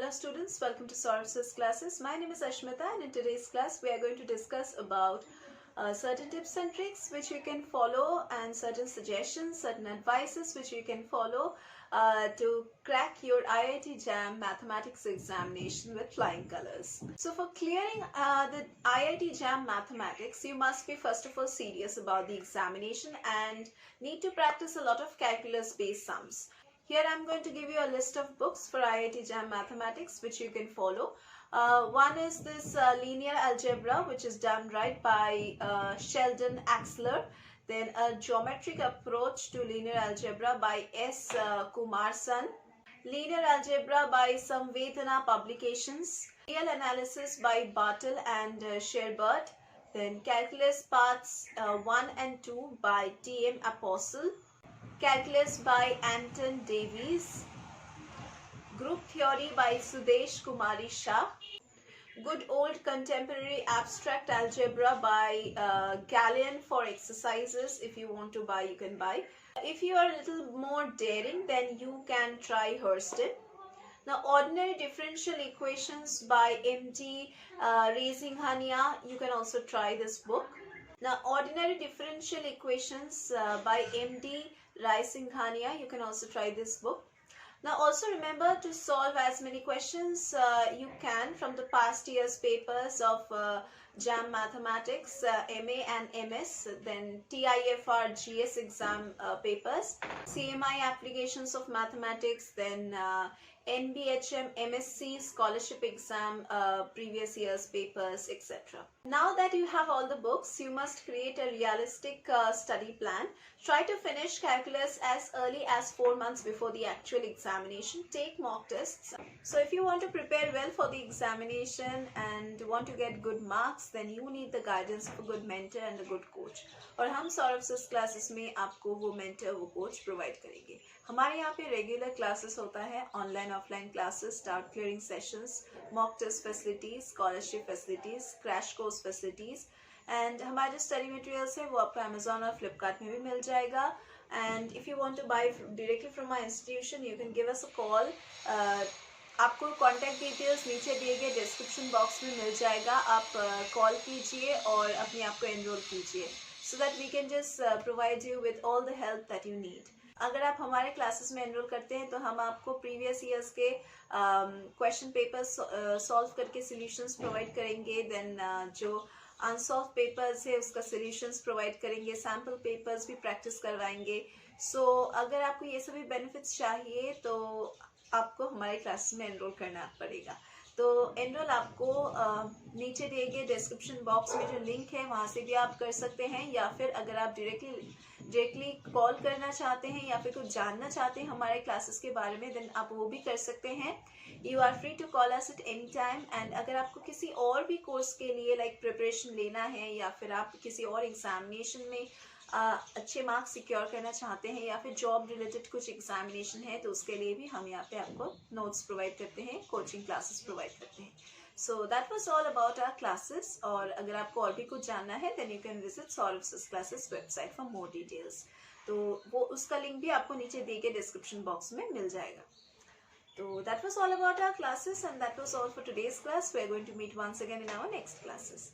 Hello students, welcome to Syllabus classes. My name is Ashmita and in today's class we are going to discuss about certain tips and tricks which you can follow and certain suggestions, certain advices which you can follow to crack your IIT JAM mathematics examination with flying colors. So for clearing the IIT JAM mathematics, you must be first of all serious about the examination and need to practice a lot of calculus based sums. Here I am going to give you a list of books for IIT JAM Mathematics which you can follow. One is this Linear Algebra, which is done right by Sheldon Axler. Then a Geometric Approach to Linear Algebra by S. Kumarsan. Linear Algebra by Samvedana Publications. Real Analysis by Bartle and Sherbert. Then Calculus Parts 1 and 2 by T.M. Apostle. Calculus by Anton Davies, Group Theory by Sudesh Kumari Shah, Good Old Contemporary Abstract Algebra by Galleon for exercises. If you want to buy, you can buy. If you are a little more daring, then you can try Hurston. Now, Ordinary Differential Equations by M.D. Razinghania, you can also try this book. Now, Ordinary Differential Equations by M.D. Razinghania, you can also try this book. Now, also remember to solve as many questions you can from the past year's papers of JAM Mathematics, MA and MS, then TIFR GS exam papers, CMI Applications of Mathematics, then NBHM MSc Scholarship Exam previous year's papers, etc. Now that you have all the books, you must create a realistic study plan. Try to finish calculus as early as 4 months before the actual examination. Take mock tests. So if you want to prepare well for the examination and want to get good marks, then you need the guidance of a good mentor and a good coach. और हम Syllabus classes में आपको वो mentor, वो coach provide करेंगे. हमारे यहाँ पे रेगुलर क्लासेस होता है, online offline classes, doubt clearing sessions, mock test facilities, scholarship facilities, crash course facilities and हमारे जो स्टडी मटेरियल्स है वो आपको अमेजोन और फ्लिपकार्ट में भी मिल जाएगा. And if you want to buy directly from my institution you can give us a call. आपको कॉन्टैक्ट डिटेल्स नीचे दिए गए डिस्क्रिप्शन बॉक्स में मिल जाएगा. आप कॉल कीजिए और अपने आप को एनरोल कीजिए so that we can just provide you with all the help that you need. अगर आप हमारे क्लासेस में एनरोल करते हैं तो हम आपको प्रीवियस ईयर्स के क्वेश्चन पेपर्स सॉल्व करके सॉल्यूशंस प्रोवाइड करेंगे. देन जो अनसॉल्व पेपर्स है उसका सॉल्यूशंस प्रोवाइड करेंगे. सैम्पल पेपर्स भी प्रैक्टिस करवाएंगे. सो अगर आपको ये सभी बेनिफिट्स चाहिए तो आपको हमारे क्लासेस में एनरोल करना पड़ेगा. तो एनरोल आपको नीचे दिए गए डिस्क्रिप्शन बॉक्स में जो लिंक है वहाँ से भी आप कर सकते हैं, या फिर अगर आप डायरेक्टली कॉल करना चाहते हैं या फिर कुछ जानना चाहते हैं हमारे क्लासेस के बारे में, देन आप वो भी कर सकते हैं. You are free to call us at any time. And अगर आपको किसी और भी कोर्स के लिए लाइक प्रिपरेशन लेना है या फिर आप किसी और एग्जामिनेशन में अच्छे मार्क्स सिक्योर करना चाहते हैं या फिर जॉब रिलेटेड कुछ एग्जामिनेशन है तो उसके लिए भी हम यहाँ पे आपको नोट्स प्रोवाइड करते हैं, कोचिंग क्लासेस प्रोवाइड करते हैं. So that was all about our classes. और अगर आपको और भी कुछ जानना है then you can visit Syllabus classes website for more details. तो वो उसका लिंक भी आपको नीचे दिए गए डिस्क्रिप्शन बॉक्स में मिल जाएगा. तो that was all about our classes and that was all for today's class. We are going to meet once again in our next classes.